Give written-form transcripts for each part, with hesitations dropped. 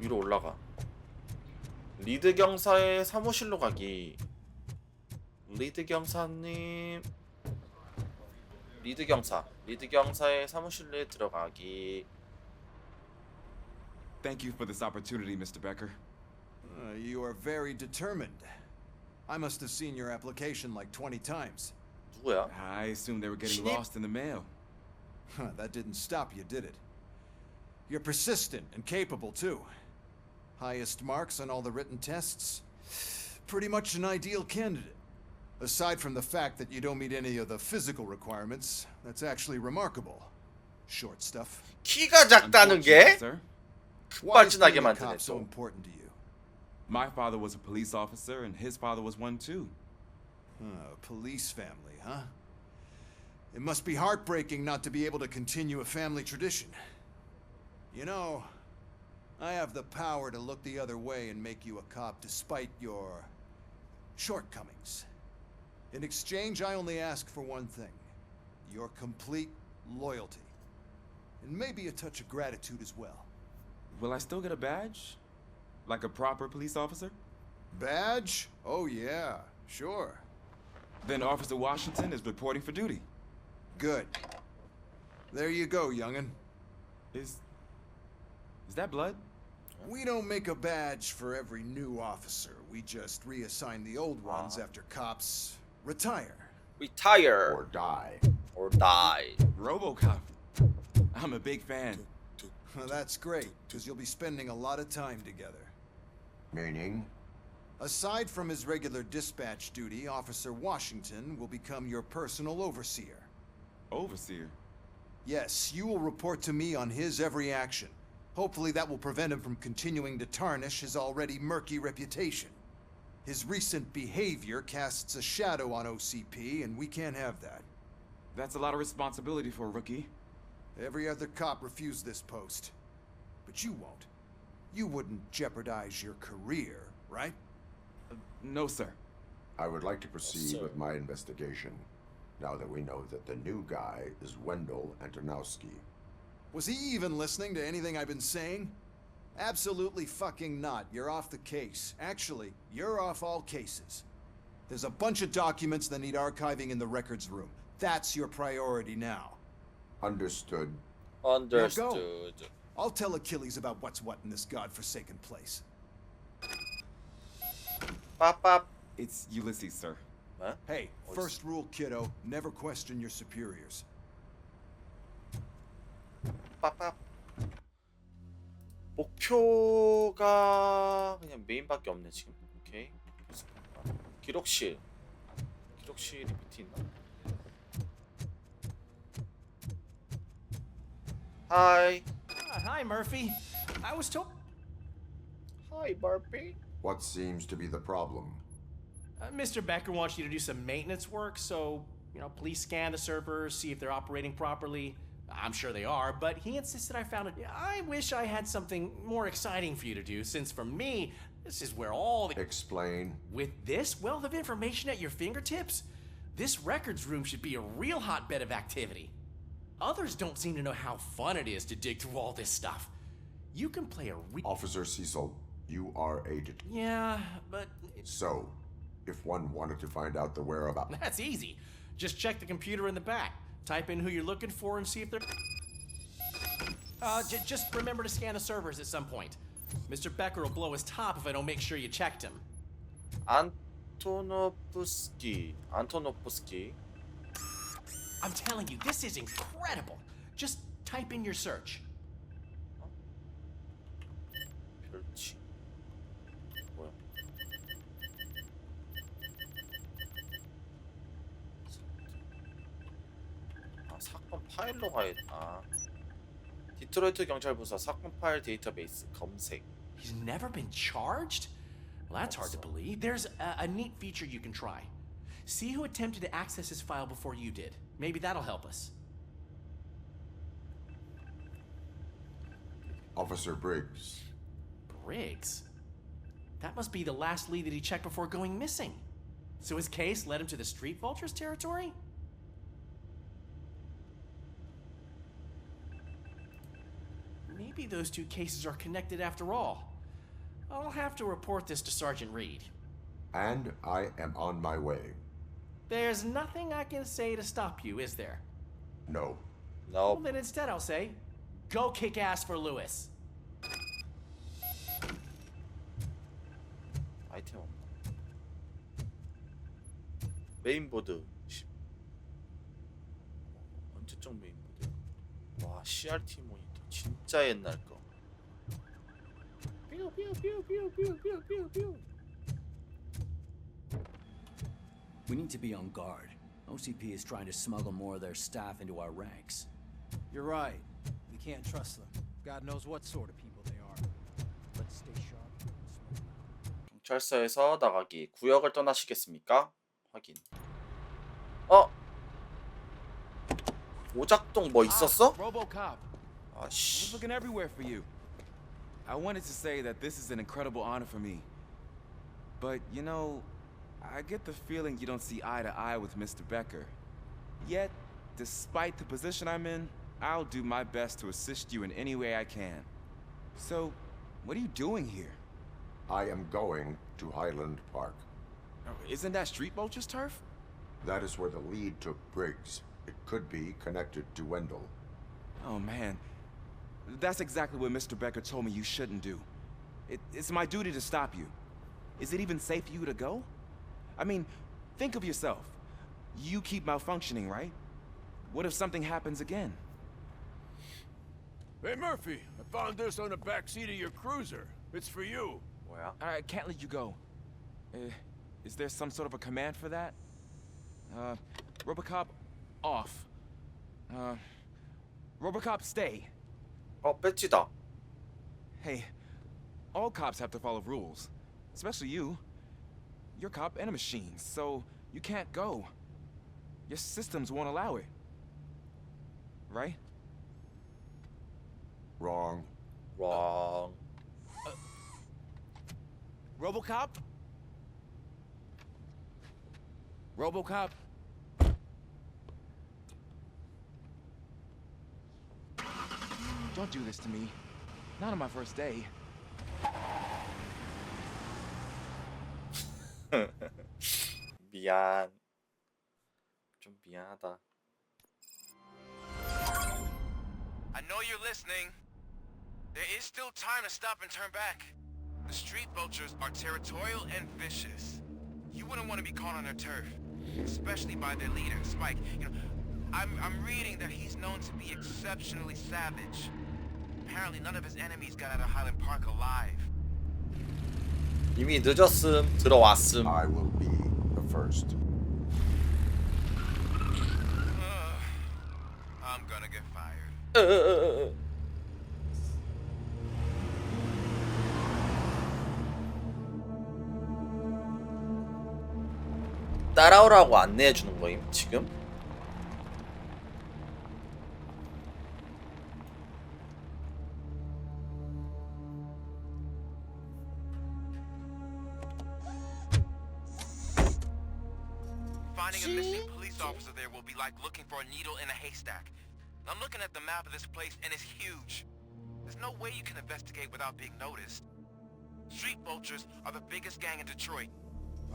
위로 올라가. 리드 경사의 사무실로 가기. 리드 경사님. 리드 경사의 사무실에 들어가기. Thank you for this opportunity, Mr. Becker. You are very determined. I must have seen your application like 20 times. 누구야? I assumed they were getting 신입? lost in the mail. That didn't stop you, did it? You're persistent and capable, too. Highest marks on all the written tests. Pretty much an ideal candidate. Aside from the fact that you don't meet any of the physical requirements, that's actually remarkable. Short stuff. 키가 작다는 게 Sir, Why is 급발진하게 being a 만드네 cop so 또. important to you? my father was a police officer, and his father was one too. Police family, huh? It must be heartbreaking not to be able to continue a family tradition. You know, I have the power to look the other way and make you a cop despite your shortcomings. In exchange, I only ask for one thing. Your complete loyalty. And maybe a touch of gratitude as well. Will I still get a badge? Like a proper police officer? Badge? Oh yeah, sure. Then Officer Washington is reporting for duty. Good. There you go, young'un. Is that blood? We don't make a badge for every new officer. We just reassign the old ones after cops retire. Retire Or die. or die. Robocop. I'm a big fan. That's great, because you'll be spending a lot of time together. Meaning? Aside from his regular dispatch duty, Officer Washington will become your personal overseer. Overseer. Yes, you will report to me on his every action. Hopefully that will prevent him from continuing to tarnish his already murky reputation. His recent behavior casts a shadow on OCP, and we can't have that. That's a lot of responsibility for a rookie. Every other cop refused this post. But you won't. You wouldn't jeopardize your career, right? No, sir. I would like to proceed sir. with my investigation, now that we know that the new guy is Wendell Antonowski. Was he even listening to anything I've been saying? Absolutely fucking not. You're off the case. Actually, you're off all cases. There's a bunch of documents that need archiving in the records room. That's your priority now. Understood. Understood. I'll tell Achilles about what's what in this godforsaken place. 빠빠. It's Ulysses, sir. 뭐? Hey, first rule, kiddo, never question your superiors. 빠빠. 목표가 그냥 메인밖에 없네 지금. 오케이. 기록실. 기록실이 밑에 있나? Hi. Hi, Murphy. I was told. Hi, Barbie. What seems to be the problem? Mr. Becker wants you to do some maintenance work, so, please scan the servers, see if they're operating properly. I'm sure they are, but he insisted I found it. I wish I had something more exciting for you to do, since for me, this is where all the. Explain. With this wealth of information at your fingertips, this records room should be a real hotbed of activity. Others don't seem to know how fun it is to dig through all this stuff. You can play a Officer Cecil, you are a det- Yeah, but So, if one wanted to find out the whereabouts... that's easy. Just check the computer in the back. Type in who you're looking for and see if they're... just remember to scan the servers at some point. Mr. Becker will blow his top if I don't make sure you checked him. 안토노프스키. I'm telling you, this is incredible. Just type in your search. 별치. 뭐야? 아, 사건 파일로 가야겠다. 디트로이트 경찰부서 사건 파일 데이터베이스 검색. He's never been charged? Well, that's hard to believe. There's a neat feature you can try. See who attempted to access his file before you did. Maybe that'll help us. Officer Briggs. Briggs? That must be the last lead that he checked before going missing. So his case led him to the Street Vultures territory? Maybe those two cases are connected after all. I'll have to report this to Sergeant Reed. And I am on my way. There's nothing I can say to stop you, is there? No. Well, No. then instead I'll say, go kick ass for Lewis. 아이템 없나? 메인보드 10. 언제적 메인보드야? 와, CRT 모니터 진짜 옛날 거. We need to be on guard. OCP is trying to smuggle more of their staff into our ranks. You're right. We can't trust them. God knows what sort of people they are. Let's stay sharp. 경찰서에서 나가기. 구역을 떠나시겠습니까? 확인. 어? 오작동 뭐 있었어? Robocop. I was 아씨. looking everywhere for you. I wanted to say that this is an incredible honor for me. But, you know, I get the feeling you don't see eye to eye with Mr. Becker. Yet, despite the position I'm in, I'll do my best to assist you in any way I can. So, what are you doing here? I am going to Highland Park. Isn't that Street Vulture's turf? That is where the lead took Briggs. It could be connected to Wendell. Oh, man. That's exactly what Mr. Becker told me you shouldn't do. It's my duty to stop you. Is it even safe for you to go? I mean, think of yourself. You keep malfunctioning, right? What if something happens again? Hey, Murphy, I found this on the back seat of your cruiser. It's for you. 뭐야? I can't let you go. Is there some sort of a command for that? Robocop, off. Robocop, stay. 어, 배지다. Hey, all cops have to follow rules. Especially you. You're a cop and a machine, so you can't go. Your systems won't allow it. Right? Wrong. wrong. Robocop? Robocop? Don't do this to me. Not on my first day. 미안. 좀 미안하다. I know you're listening. There is still time to stop and turn back. The street vultures are territorial and vicious. You wouldn't want to be caught on their turf, especially by their leader, Spike. You know, I'm reading that he's known to be exceptionally savage. Apparently none of his enemies got out of Highland Park alive. 이미 늦었음. 들어왔음. I will be the first. I'm gonna get fired. 따라오라고 안내해 주는 거임 지금? Finding a missing police officer there will be like looking for a needle in a haystack. I'm looking at the map of this place and it's huge. There's no way you can investigate without being noticed. Street vultures are the biggest gang in Detroit.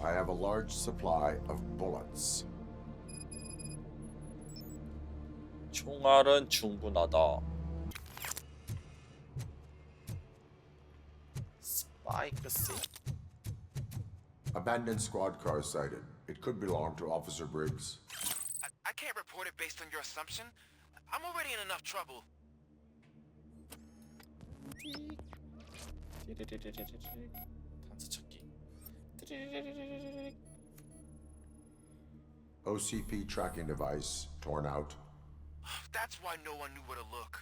I have a large supply of bullets. 총알은 충분하다. 스파이크 씨? Abandoned squad car sighted. It could belong to Officer Briggs. I can't report it based on your assumption. I'm already in enough trouble. 단서 찾기. OCP tracking device torn out. That's why no one knew where to look.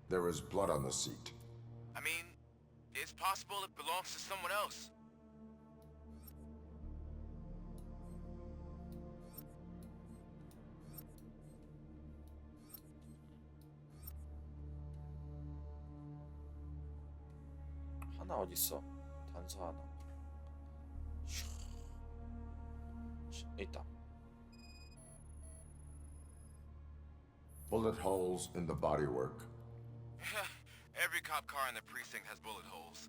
There is blood on the seat. I mean, it's possible it belongs to someone else. 하나 어디 있어? 단서 하나. 있다. Bullet holes in the bodywork. Every cop car in the precinct has bullet holes.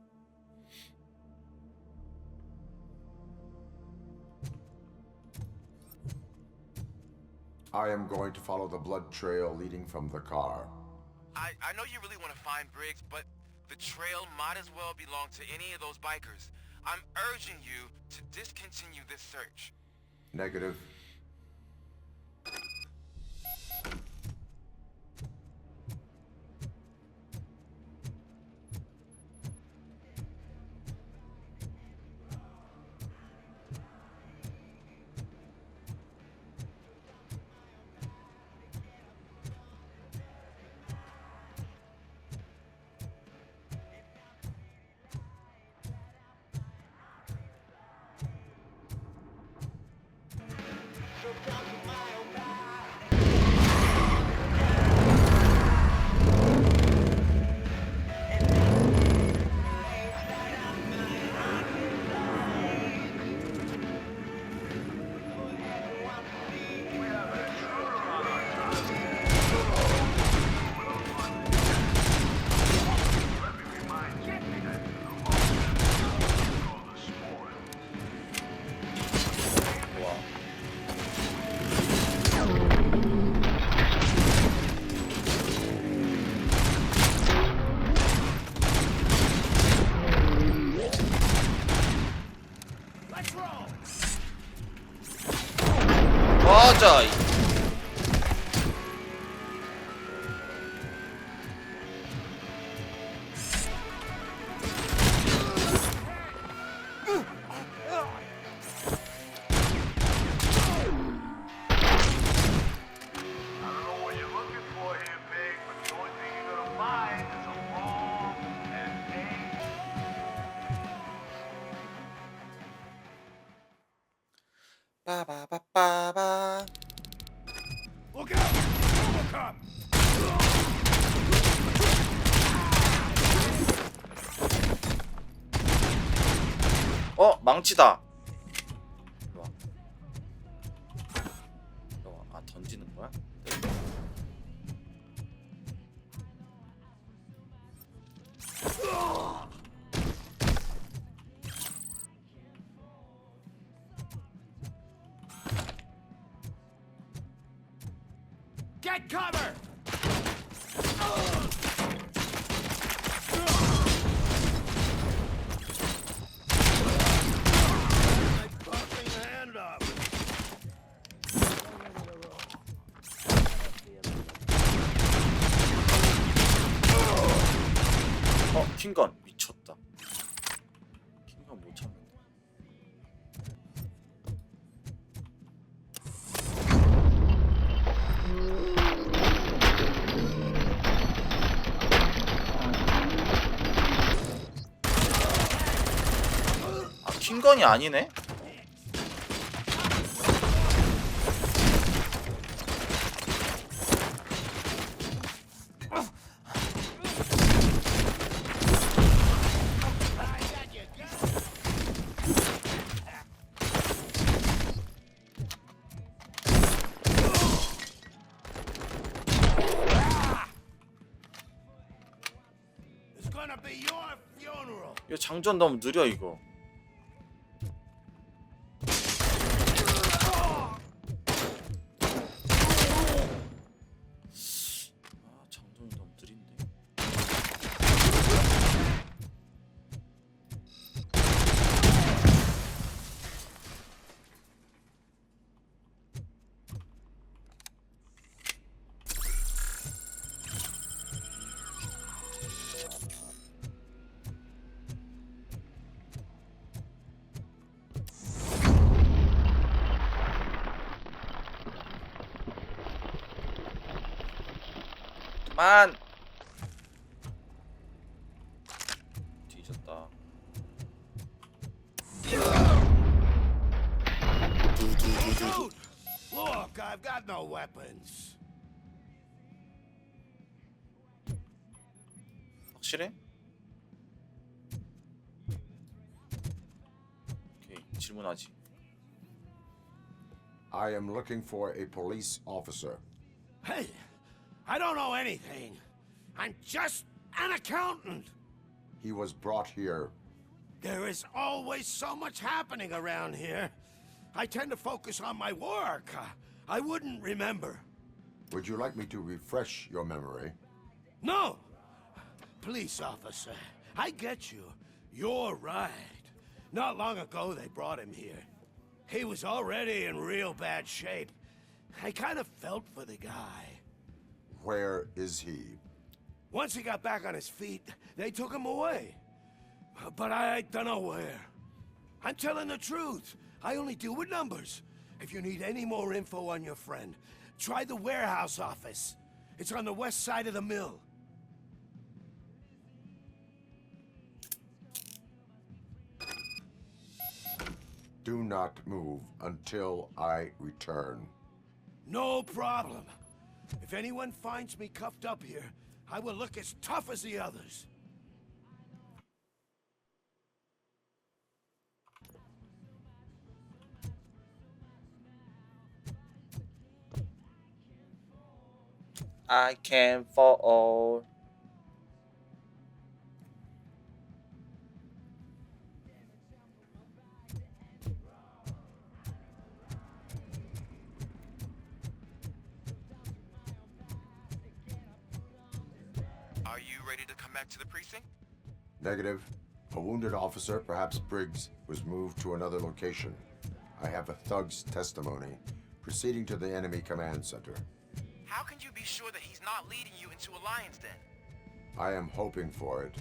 I am going to follow the blood trail leading from the car. I know you really want to find Briggs, but the trail might as well belong to any of those bikers. I'm urging you to discontinue this search. Negative. 맞아. 빠바바바바. Look out! Robocop! 망치다. 일로 와. 일로 와. 아, 던지는 거야? Get cover! 킹건 미쳤다. 킹건 못 참는다. 아, 킹건이 아니네? 이거 장전 너무 느려 이거. 아, 장전이 너무 느린데. 만 뒤졌다. Look, I've got no weapons. 확실해? 오케이, 질문하지. I am looking for a police officer. Hey, I don't know anything. I'm just an accountant. He was brought here. There is always so much happening around here. I tend to focus on my work. I wouldn't remember. Would you like me to refresh your memory? No! Police officer, I get you. You're right. Not long ago they brought him here. He was already in real bad shape. I kind of felt for the guy. Where is he? Once he got back on his feet, they took him away. But I don't know where. I'm telling the truth. I only deal with numbers. If you need any more info on your friend, try the warehouse office. It's on the west side of the mill. Do not move until I return. No problem. If anyone finds me cuffed up here, I will look as tough as the others. I can fall. Are you ready to come back to the precinct? Negative. A wounded officer, perhaps Briggs, was moved to another location. I have a thug's testimony proceeding to the enemy command center. How can you be sure that he's not leading you into a lion's den? I am hoping for it.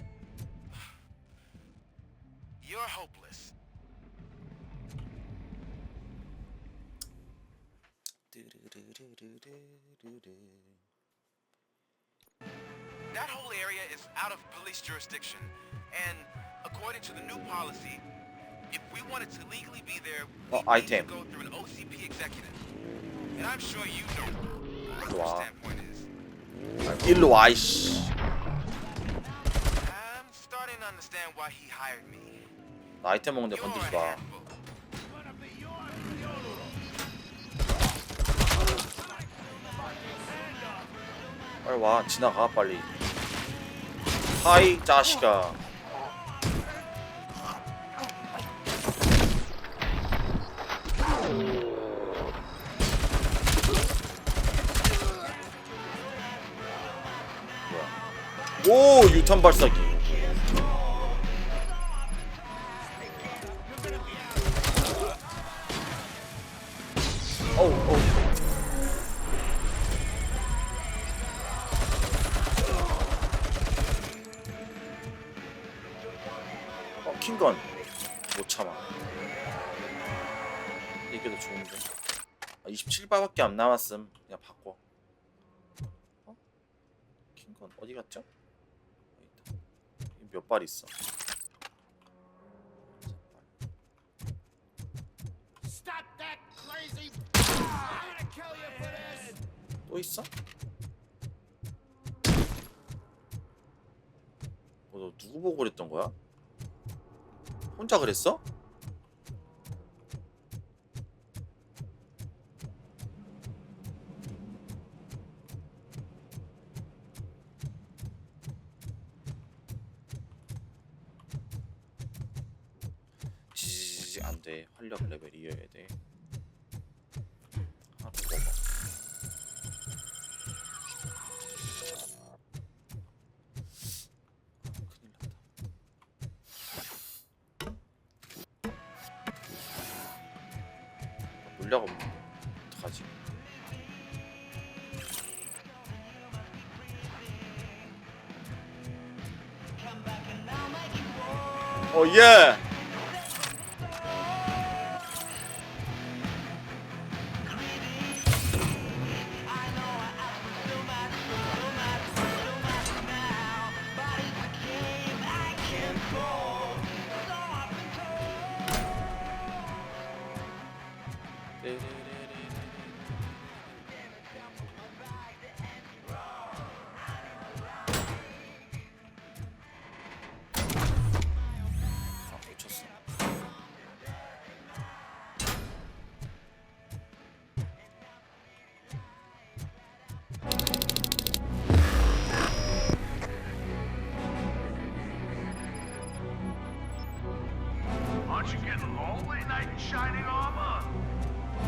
You're hopeless. That whole area is out of police jurisdiction, and according to the new policy, if we wanted to legally be there, we need to go through an OCP executive. And I'm sure you know what their standpoint is. 일로 와 이씨. I'm starting to understand why he hired me. 나 아이템 먹는데 You're 건들지 a 마. handful. 빨리 와 지나가 빨리. 하이 자식아. 오 유탄 발사기. 어우. 킹건 못 참아. 이게 더 좋은데. 27바밖에 안 남았음. 그냥 바꿔. 킹건 어디 갔죠? 몇 발 있어? 또 있어? 너 누구 보고 그랬던 거야? 혼자 그랬어? 지지지지 안돼. 활력 레벨이어야 돼. 아 먹어. 큰일 났다. 물약 없는데 어떡하지? 예! Aren't you getting lonely, knight in shining armor?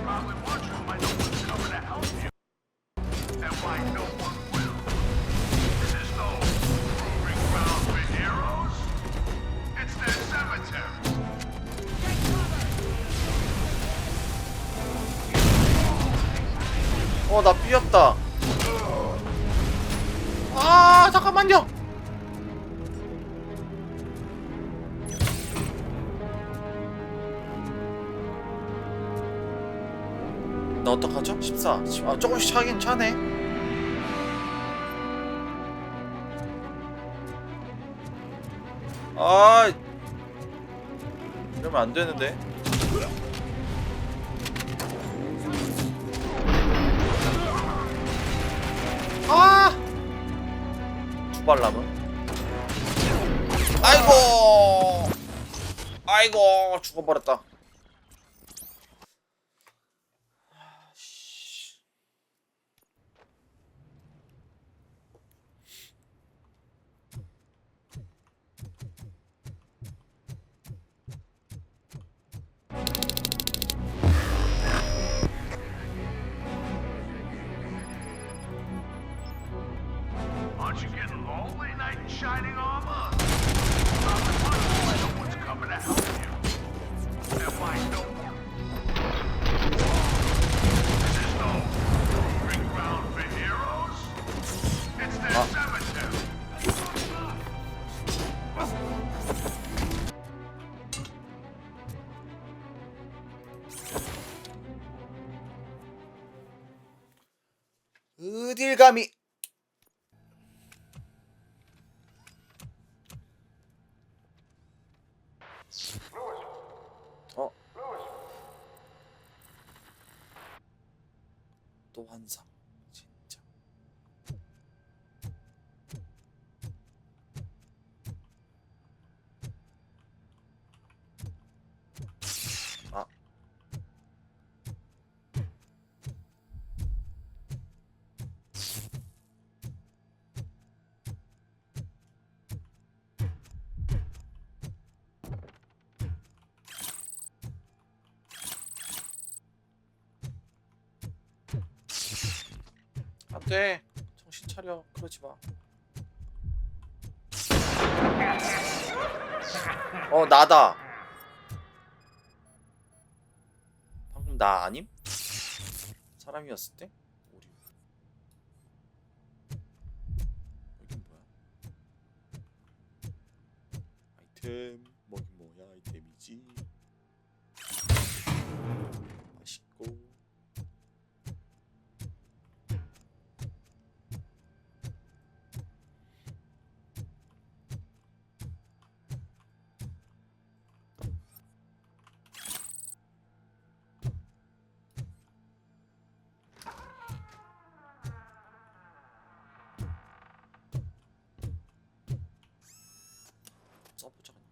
Probably wondering why no one's coming to help you. And why no one will. This is no proving ground for heroes. It's their cemetery. 나 삐었다. 아, 잠깐만요. 나 어떡하죠? 14. 조금씩 차긴 차네. 이러면 안 되는데. 주발람은? 아이고 죽어버렸다. Aren't you getting lonely, knight in shining armor? Probably wondering why no one's coming to help you. And why no one. This is no proving ground for heroes. It's their cemetery. 어딜 감히. 또 환상. 진짜. 안돼. 정신 차려. 그러지 마. 나다. 방금 나 아님? 사람이었을 때? 오류. 여긴 뭐야? 아이템. 뭐긴 뭐야? 아이템이지. 맛있고. 써보자 그냥.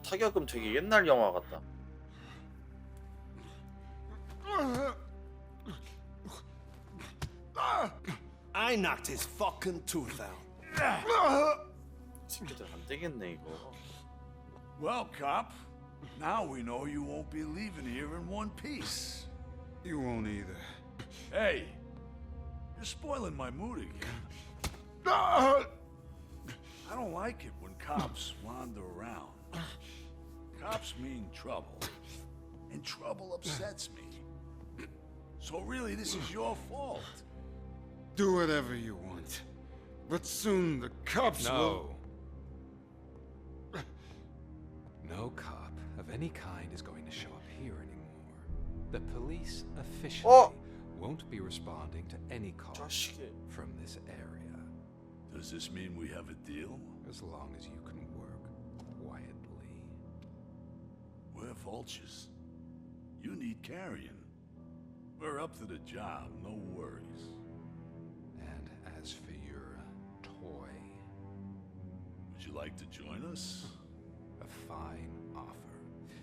타격은 되게 옛날 영화 같다. I knocked his fucking tooth out. 친구들 안 되겠네 이거. Well, cop, now we know you won't be leaving here in one piece. You won't either. Hey, you're spoiling my mood again. I don't like it when cops wander around. Cops mean trouble, and trouble upsets me. So really, this is your fault. Do whatever you want. But soon the cops will... No cop of any kind is going to show up here anymore. The police officially won't be responding to any calls from this area. Does this mean we have a deal? As long as you can work quietly. We're vultures. You need carrion. We're up to the job, no worries. And as for your toy... Would you like to join us? A fine offer.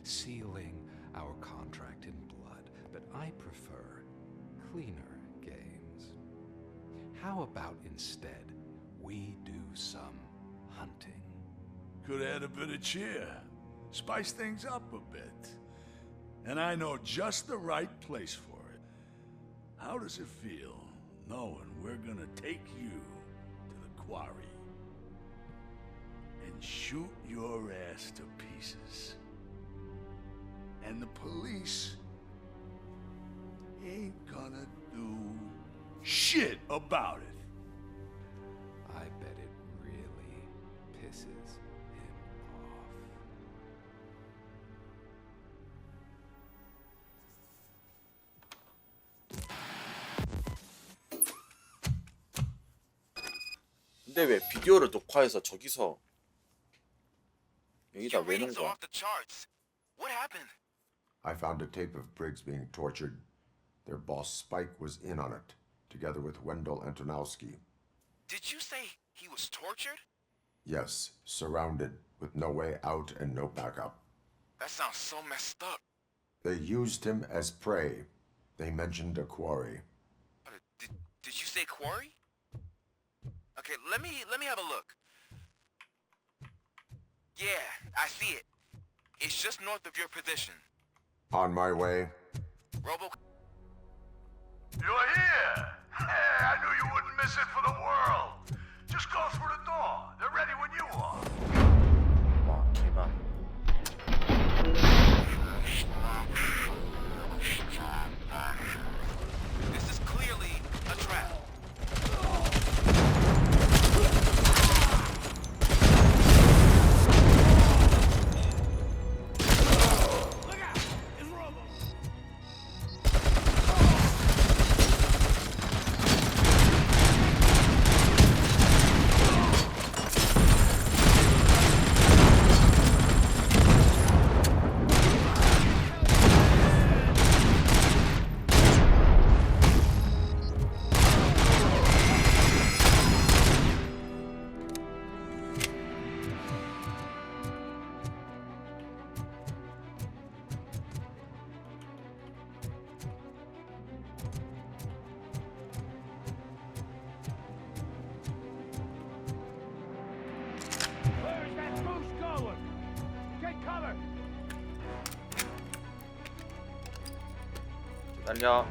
sealing our contract in blood, but I prefer cleaner games. How about instead we do some hunting? Could add a bit of cheer. Spice things up a bit. And I know just the right place for it. How does it feel knowing we're gonna take you to the quarry and shoot your ass to pieces? And the police ain't gonna do shit about it. I bet it really pisses him off. 근데 왜 비디오를 녹화해서 저기서 여기다 Your 왜 놓은 ratings are 거야? off the charts. What happened? I found a tape of Briggs being tortured. Their boss Spike was in on it, together with Wendell Antonowski. Did you say he was tortured? Yes, surrounded, with no way out and no backup. That sounds so messed up. They used him as prey. They mentioned a quarry. Did you say quarry? Okay, let me have a look. Yeah, I see it. It's just north of your position. On my way. Robocop. You're here! Hey, I knew you wouldn't miss it for the world. Just go through the door. They're ready when you are. 와 개만. This is clearly a trap. Where's that goose going? Take cover! 기다려.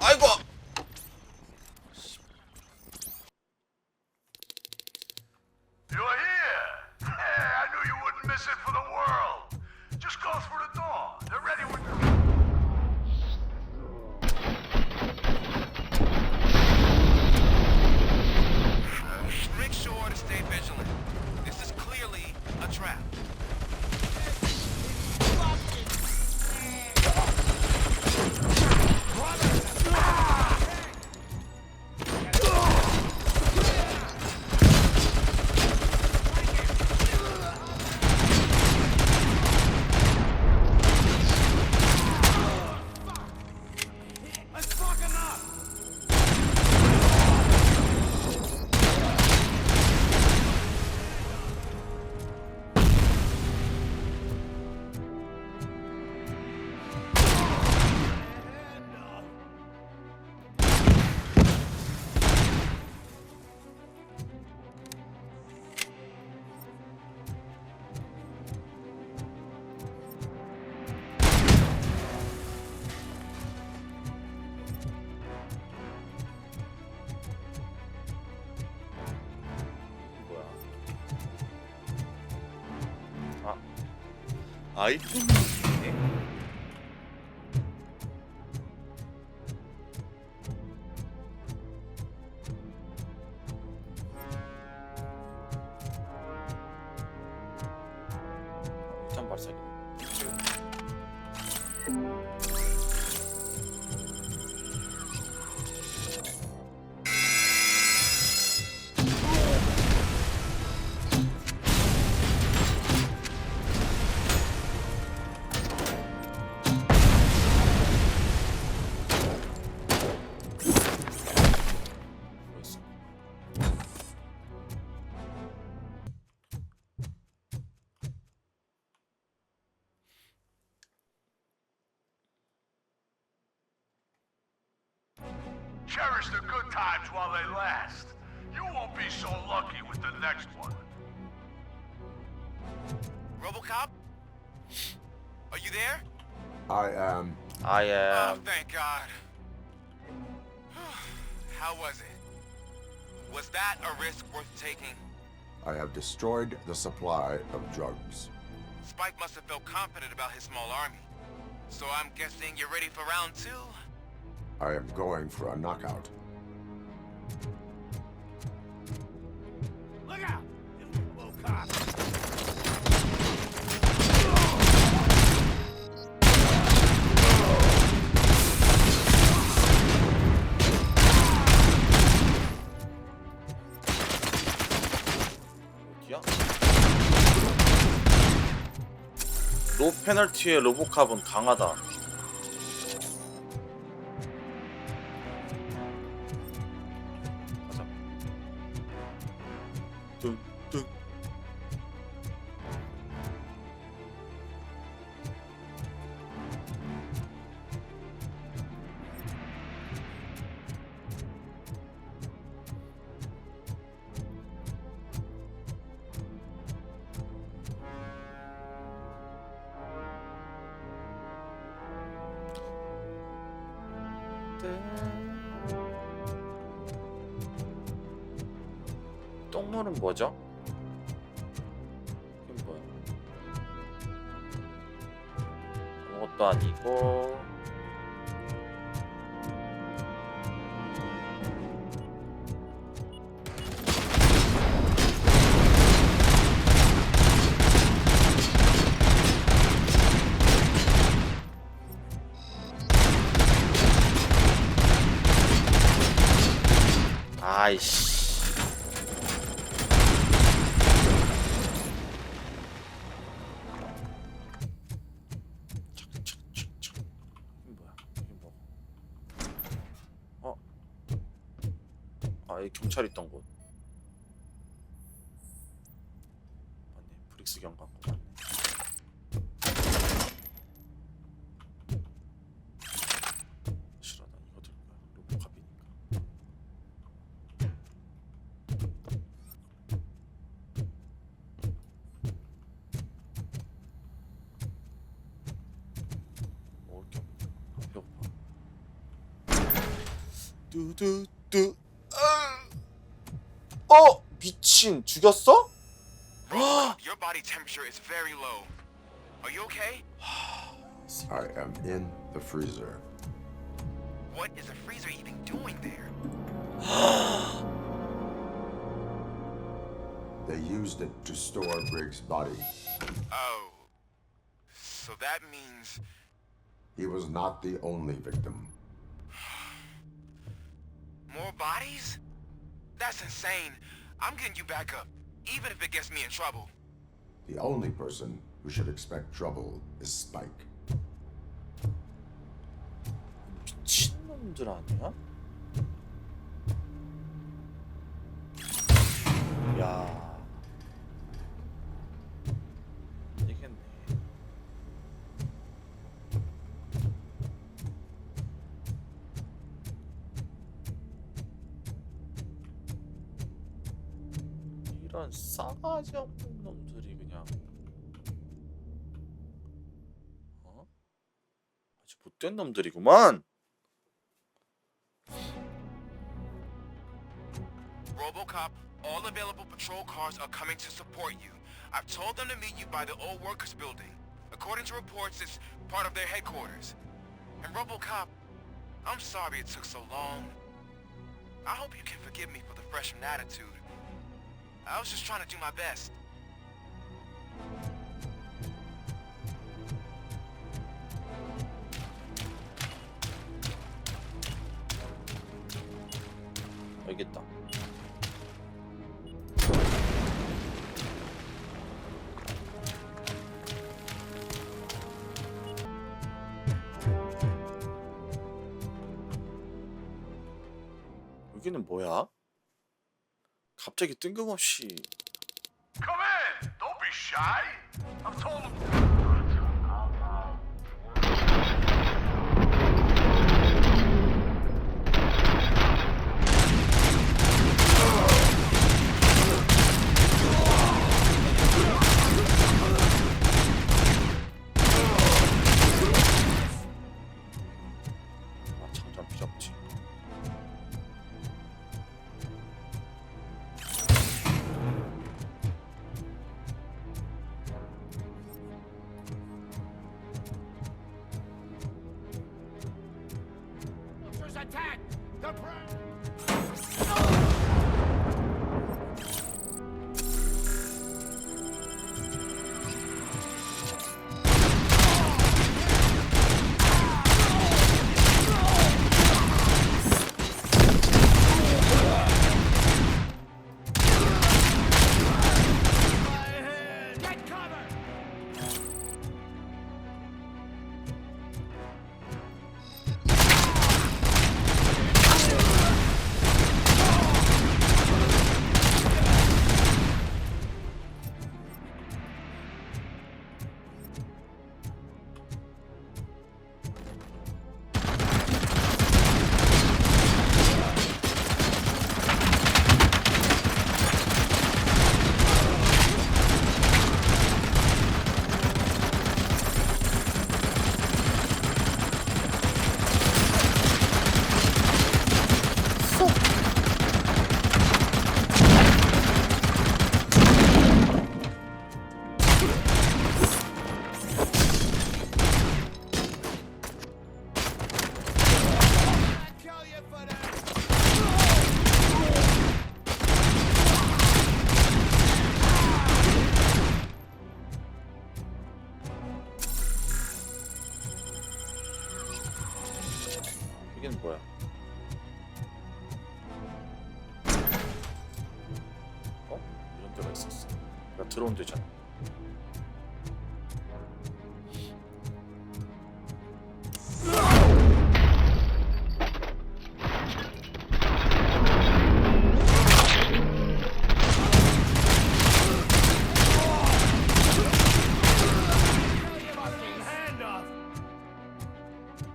아이고. You're here! Hey, I knew you wouldn't miss it for the world. Just go through the door. They're ready when Make sure to stay vigilant. This is clearly a trap. Let's fuck him up! 뭐야? 아이템이 있네. 일단 발사기. Cherish the good times while they last. You won't be so lucky with the next one. Robocop? Are you there? I am. Oh, thank God. How was it? Was that a risk worth taking? I have destroyed the supply of drugs. Spike must have felt confident about his small army. So I'm guessing you're ready for round 2? I am going for a knockout. Look out! Robocop! 어디야? 로 페널티의 로보캅은 강하다. 가자. 뚝뚝. 똥물은 뭐죠? 이게 뭐야? 아무것도 아니고. 아이씨. 이 경찰 있던 곳 맞네. 브릭스 경관 거 맞네. 싫어, 난 이거 들 거야. 로보캅이니까. 먹을 게 없네. 아, 배고파. 뚜뚜뚜. 미친, 죽였어? Your body temperature is very low. Are you okay? I am in the freezer. What is the freezer even doing there? They used it to store Briggs' body. Oh. So that means... He was not the only victim. More bodies? That's insane. I'm getting you back up, even if it gets me in trouble. The only person who should expect trouble is Spike. 미친놈들 아니야? 야, 되겠네. 이런 싸가지 없는 놈들이 그냥 아주 못된 놈들이구만. Robocop, all available patrol cars are coming to support you. I've told them to meet you by the old workers building. According to reports, it's part of their headquarters. And Robocop, I'm sorry it took so long. I hope you can forgive me for the freshman attitude. I was just trying to do my best. 여기 있다. 여기는 뭐야? 갑자기 뜬금없이. Come in! Don't be shy! I've told him... The press. 이게 뭐야? 어? 이런 데가 있었어. 나 들어온 데잖아.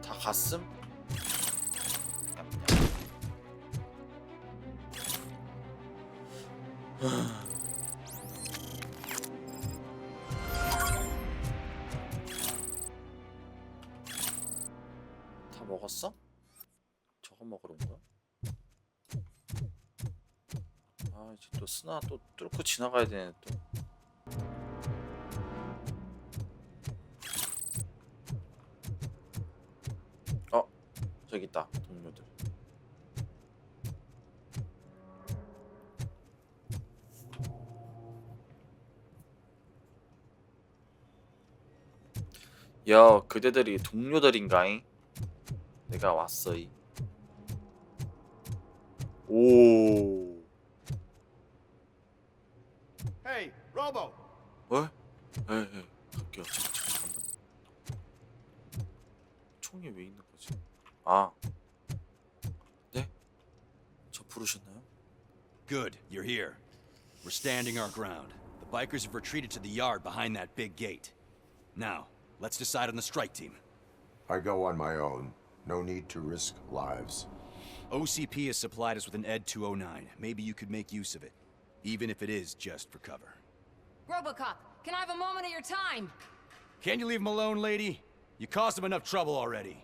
다 갔음? 다 먹었어? 저거 먹으러 온 거야? 아 이제 또 스나 또 뚫고 지나가야 되네 또. 저기 있다 동료들. 야 그대들이 동료들인가잉? 내가 왔어이. 오. Hey, Robo. 왜? 에이 갈게요. 잠깐만. 총이 왜 있는 거지? 아. 네? 저 부르셨나요? Good, you're here. We're standing our ground. The bikers have retreated to the yard behind that big gate. Now, let's decide on the strike team. I go on my own. No need to risk lives. OCP has supplied us with an ED 209. Maybe you could make use of it, even if it is just for cover. Robocop, can I have a moment of your time? Can you leave him alone, lady? You caused him enough trouble already.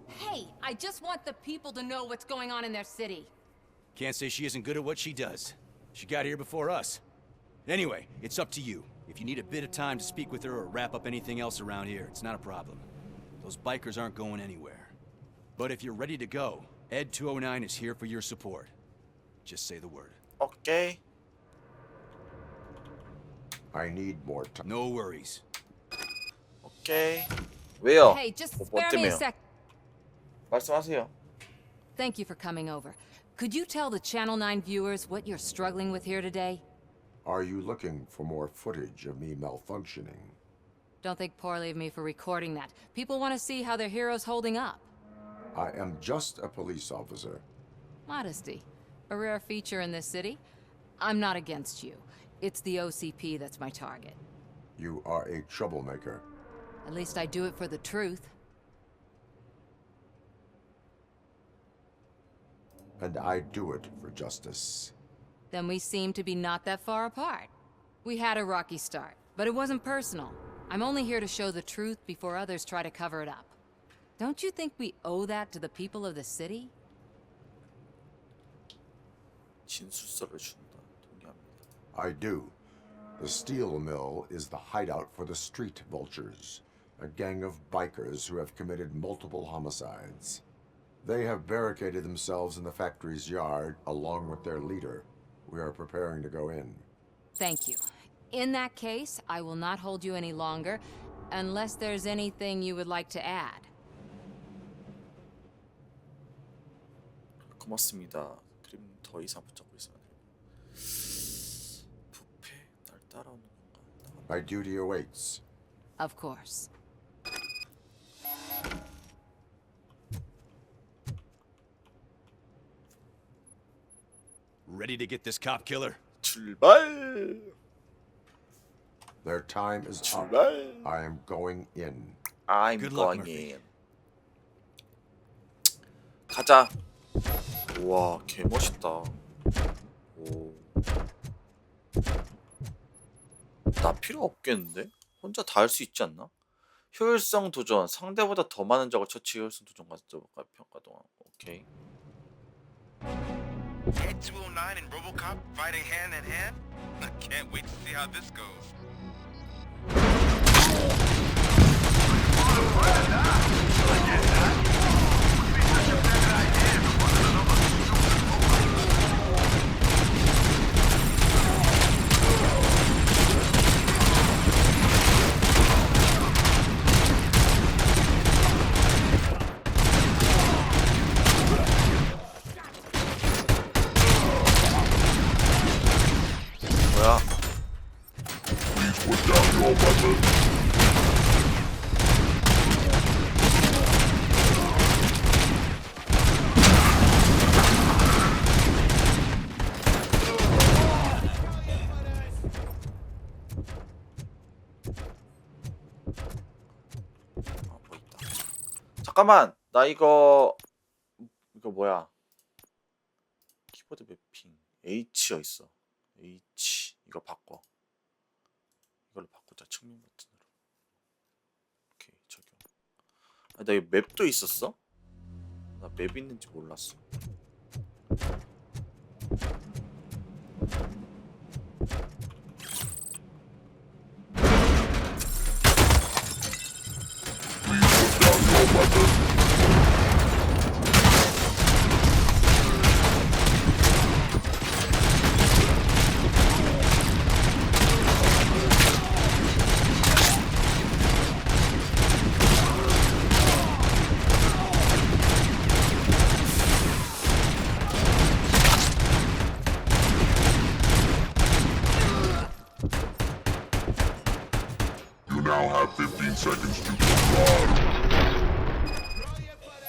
Hey, I just want the people to know what's going on in their city. Can't say she isn't good at what she does. She got here before us. Anyway, it's up to you. If you need a bit of time to speak with her or wrap up anything else around here, it's not a problem. Those bikers aren't going anywhere. But if you're ready to go, ED 209 is here for your support. Just say the word. 오케이. I need more time. No worries. 오케이. 왜요? Hey, just 뭐 spare me a 때문에요? sec. 말씀하세요. Thank you for coming over. Could you tell the Channel 9 viewers what you're struggling with here today? Are you looking for more footage of me malfunctioning? Don't think poorly of me for recording that. People want to see how their hero's holding up. I am just a police officer. Modesty. A rare feature in this city. I'm not against you. It's the OCP that's my target. You are a troublemaker. At least I do it for the truth. And I do it for justice. Then we seem to be not that far apart. We had a rocky start, but it wasn't personal. I'm only here to show the truth before others try to cover it up. Don't you think we owe that to the people of the city? 진술서를 준다. 동의합니다. I do. The steel mill is the hideout for the street vultures, a gang of bikers who have committed multiple homicides. They have barricaded themselves in the factory's yard, along with their leader. We are preparing to go in. Thank you. In that case, I will not hold you any longer, unless there's anything you would like to add. 고맙습니다. 그림 더 이상 붙잡고 있으면 부패 날 따라오는 건가? My duty awaits. Of course. Ready to get this cop killer? 출발! Their time is up. 출발! I am going in. I'm Good luck, going Murphy. in. 가자. 와, 개 멋있다. 오. 나 필요 없겠는데? 혼자 다 할 수 있지 않나? 효율성 도전. 상대보다 더 많은 적을 처치 효율성 도전 가져볼까? 평가 동안. 오케이. Ed 209 and Robocop fighting hand in hand? I can't wait to see how this goes. 뭐야? 뭐 있다. 잠깐만, 나 이거 뭐야? 키보드 매핑 H여 있어. H 이거 바꿔. 이걸로 바꾸자. 측면 버튼으로. 오케이, 적용. 아, 나 이거 맵도 있었어? 나 맵 있는지 몰랐어.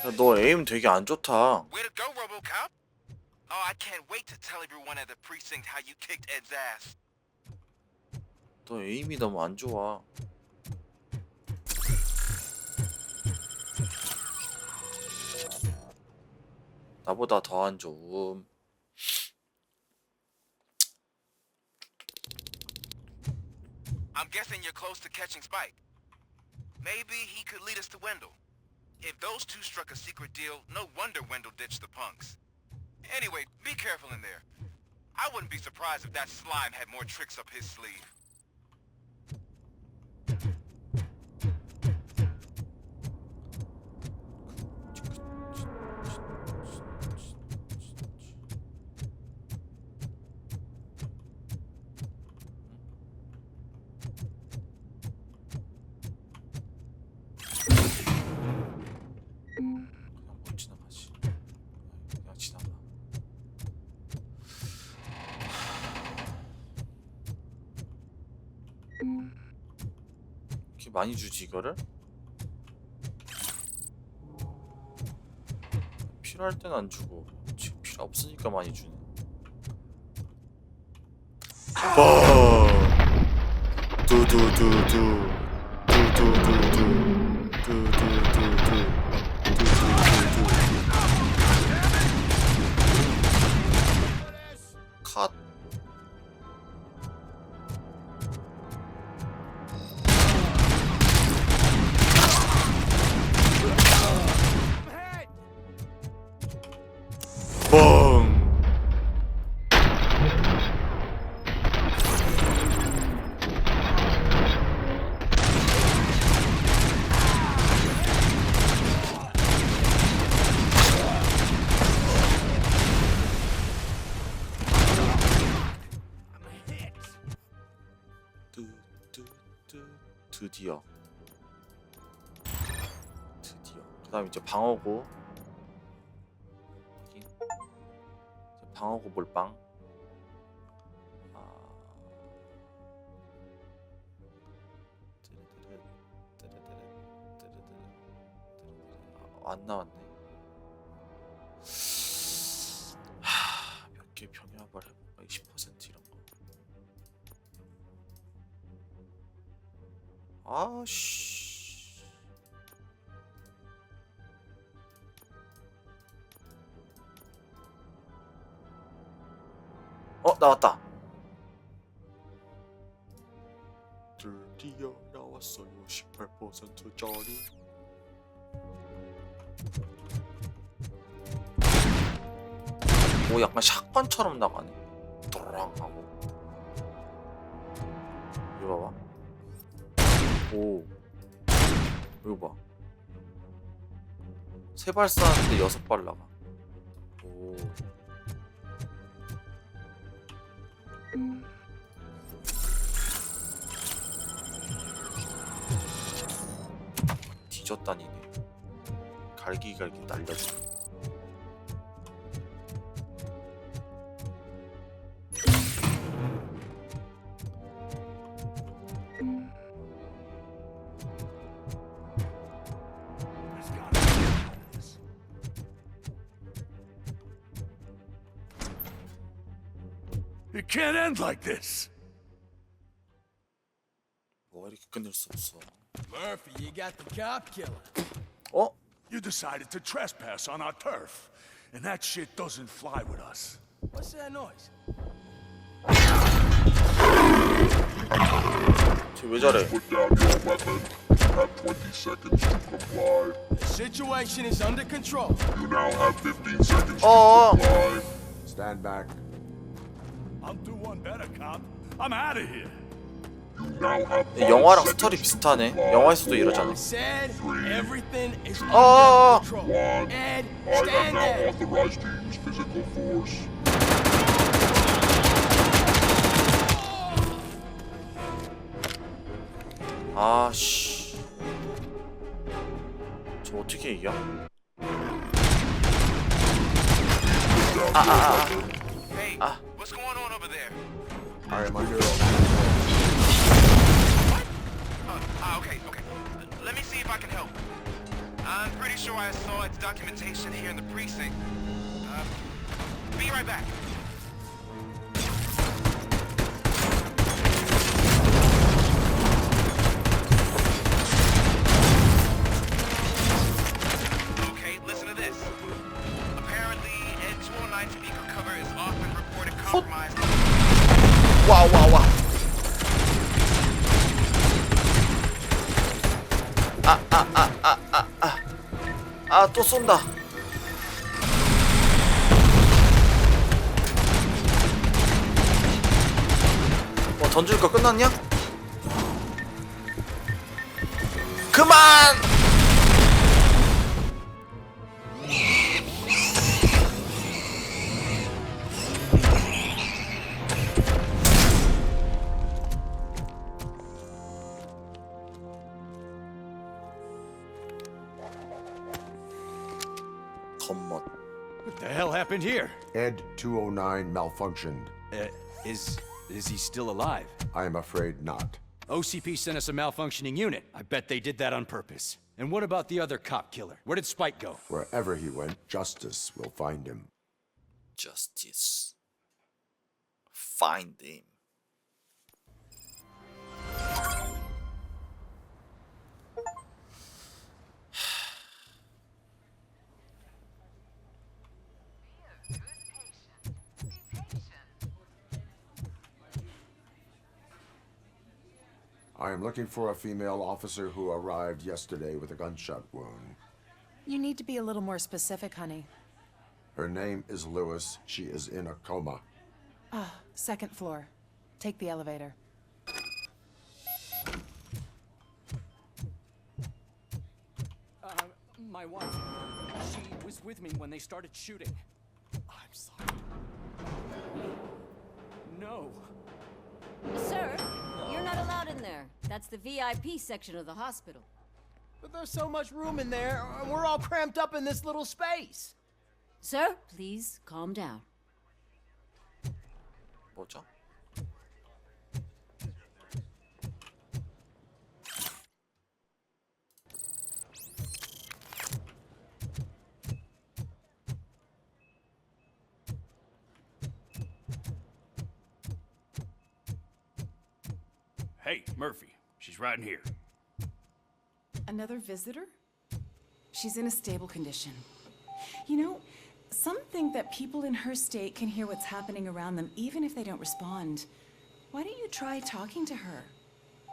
야, 너 에임 되게 안 좋다. Way to go, Robocop! Oh, I can't wait to tell everyone at the precinct how you kicked Ed's ass. 너 에임이 너무 안 좋아. 나보다 더 안 좋음. I'm guessing you're close to catching Spike. Maybe he could lead us to Wendell. If those two struck a secret deal, no wonder Wendell ditched the punks. Anyway, be careful in there. I wouldn't be surprised if that slime had more tricks up his sleeve. 못 지나가지. 그냥 지나가. 이렇게 많이 주지 이거를? 필요할 땐 안 주고 지금 필요 없으니까 많이 주네. 두두두두 두두두두 두두두두 컷. 뻥. 그다음 이제 방어구. 여기. 방어구 몰빵. 안 나왔네. 몇 개 병합을 해볼까? 20% 이런 거. 아씨. 나왔다. 드디어 나왔어요. 18%짜리. 오, 약간 샷건처럼 나가네. 도랑 하고. 이거 봐봐. 오, 이거 봐. 3발 쐈는데 6발 나가. 오. 뒤졌다니네. 갈기갈기 날려줘. It can't end like this. 뭐가 이렇게 끝낼 수 없어. Murphy, you got the cop killer. 어? You decided to trespass on our turf, and that shit doesn't fly with us. What's that noise? 쟤 왜 저래? Put down your weapon. You have 20 seconds to comply. The situation is under control. You now have 15 seconds to Oh. comply. Stand back. I'll do one better, cop. I'm out of here. You now have 5 영화랑 seconds 스토리 to 비슷하네. comply. 영화에서도 이러잖아. I said everything is Oh. under control. One. Ed, I am stand now there. authorized to use physical force. 아씨. 저 어떻게 이겨? Hey, what's going on over there? I am under. Okay. Let me see if I can help. I'm pretty sure I saw its documentation here in the precinct. Be right back. Okay, listen to this. Apparently, N209 speaker cover is often reported compromised. 와. 또 쏜다. 던질 거 끝났냐? 그만! 겉멋. What the hell happened here? Ed 209 malfunctioned. Is he still alive? I am afraid not. OCP sent us a malfunctioning unit. I bet they did that on purpose. And what about the other cop killer? Where did Spike go? Wherever he went, justice will find him. Justice. Find him. I am looking for a female officer who arrived yesterday with a gunshot wound. You need to be a little more specific, honey. Her name is Lewis. She is in a coma. Second floor. Take the elevator. My wife, she was with me when they started shooting. I'm sorry. No. Sir, you're not allowed in there. That's the VIP section of the hospital. But there's so much room in there, and we're all cramped up in this little space. Sir, please calm down. 뭐죠? Hey, Murphy. She's right in here. Another visitor? She's in a stable condition. You know, some think that people in her state can hear what's happening around them even if they don't respond. Why don't you try talking to her?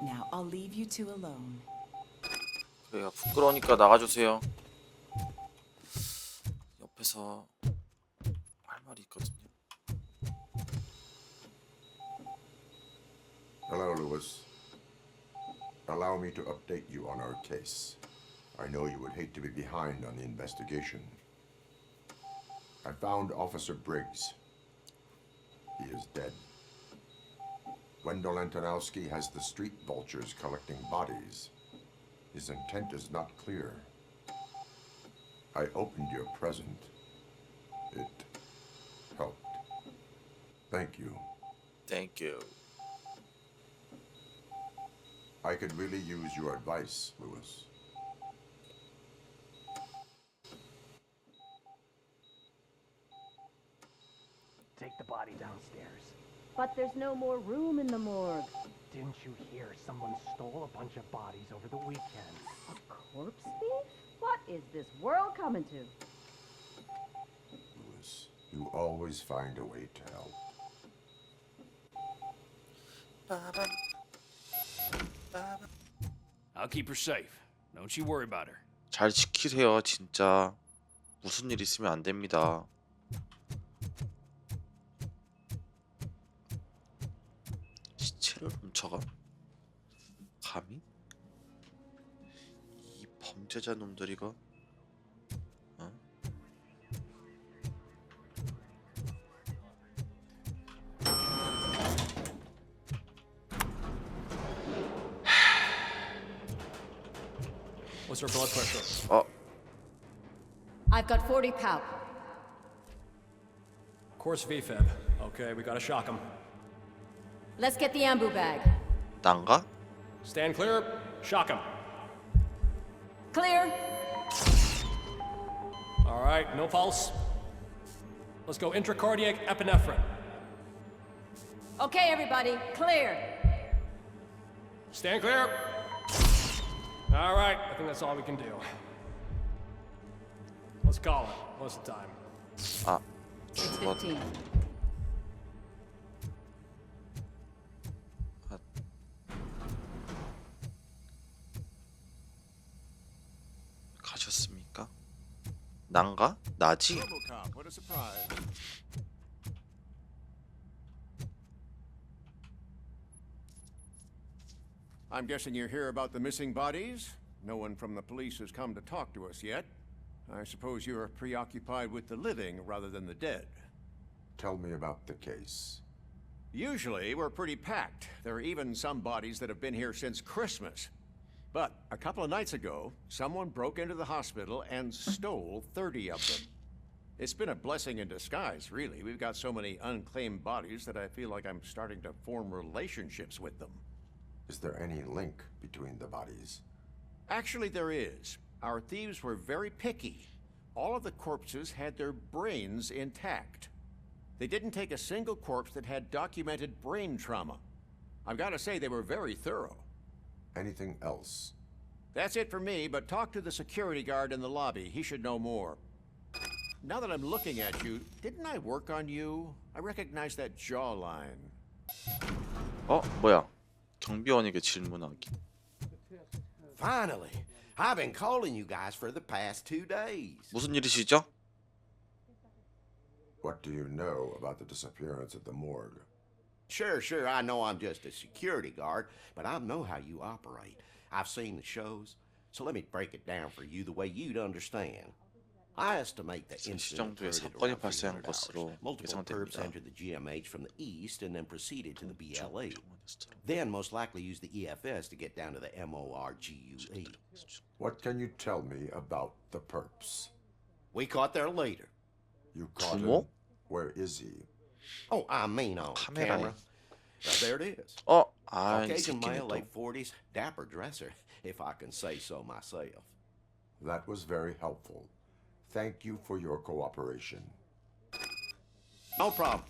Now, I'll leave you two alone. 그래요. 부끄러우니까 나가주세요. 옆에서 할 말이 있거든요. Hello, Lewis. Allow me to update you on our case. I know you would hate to be behind on the investigation. I found Officer Briggs. He is dead. Wendell Antonowski has the street vultures collecting bodies. His intent is not clear. I opened your present. It helped. Thank you. Thank you. I could really use your advice, Lewis. Take the body downstairs. But there's no more room in the morgue. Didn't you hear someone stole a bunch of bodies over the weekend? A corpse thief? What is this world coming to? Lewis, you always find a way to help. I'll keep her safe. Don't you worry about her. 잘 지키세요, 진짜. 무슨 일 있으면 안 됩니다. 시체를 훔쳐가? 감히? 이 범죄자 놈들이가? 어? What's her blood pressure? I've got 40 pow. Course VFib. Okay, we gotta shock him. Let's get the ambu bag. 난가? Stand clear. Shock him. Clear. All right, no pulse. Let's go intracardiac epinephrine. Okay, everybody, clear. Stand clear. All right, I think that's all we can do. Let's call it. What's the time? 아, 6:15. 가셨습니까? 난가? 나지? Robocop, what a surprise. I'm guessing you're here about the missing bodies? No one from the police has come to talk to us yet. I suppose you're preoccupied with the living rather than the dead. Tell me about the case. Usually, we're pretty packed. There are even some bodies that have been here since Christmas. But a couple of nights ago, someone broke into the hospital and stole 30 of them. It's been a blessing in disguise, really. We've got so many unclaimed bodies that I feel like I'm starting to form relationships with them. Is there any link between the bodies? Actually, there is. Our thieves were very picky. All of the corpses had their brains intact. They didn't take a single corpse that had documented brain trauma. I've got to say, they were very thorough. Anything else? That's it for me, but talk to the security guard in the lobby. He should know more. Now that I'm looking at you, didn't I work on you? I recognize that jawline. 뭐야? 경비원에게 질문하기. Finally, I've been calling you guys for the past 2 days. 무슨 일이시죠? What do you know about the disappearance at the morgue? Sure, I know I'm just a security guard, but I know how you operate. I've seen the shows, so let me break it down for you the way you'd understand. I estimate the incident 정도의 occurred at 사건이 around 발생한 300 hours. 것으로 Multiple perps 예상됩니다. entered the GMH from the east and then proceeded to the BLE. Then most likely used the EFS to get down to the MORGUE. What can you tell me about the perps? We caught their leader. You caught him? 주모? Where is he? Oh, I mean on 카메라에. camera. There it is. 아, 이 Caucasian 새끼네 male, 또. late 40s, dapper dresser, if I can say so myself. That was very helpful. Thank you for your cooperation. No problem.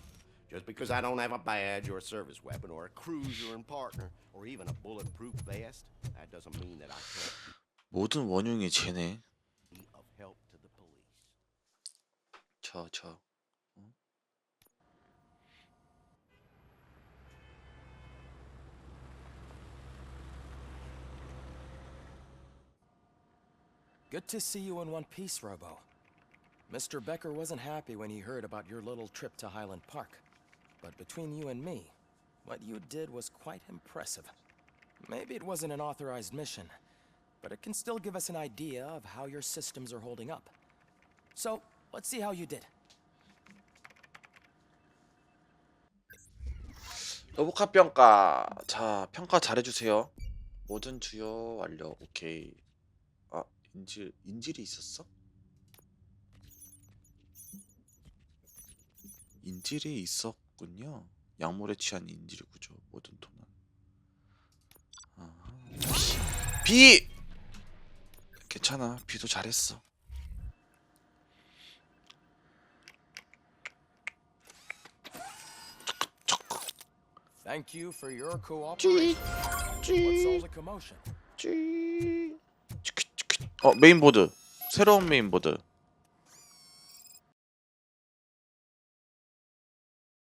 Just because I don't have a badge or a service weapon or a cruiser and partner or even a bulletproof vest, that doesn't mean that I can't 모든 원흉이 쟤네. be of help to the police. 저. Good to see you in one piece, Robo. Mr. Becker wasn't happy when he heard about your little trip to Highland Park. But between you and me, what you did was quite impressive. Maybe it wasn't an authorized mission, but it can still give us an idea of how your systems are holding up. So, let's see how you did. 로보캅 평가. 자, 평가 잘해주세요. 모든 주요 완료. 오케이. 아, 인질이 있었어? 인질이 있었군요. 약물에 취한 인질이 구조. 모든 도난. 비! 괜찮아. 비도 잘했어. Thank you for your cooperation. What's all the commotion? 메인보드. 새로운 메인보드.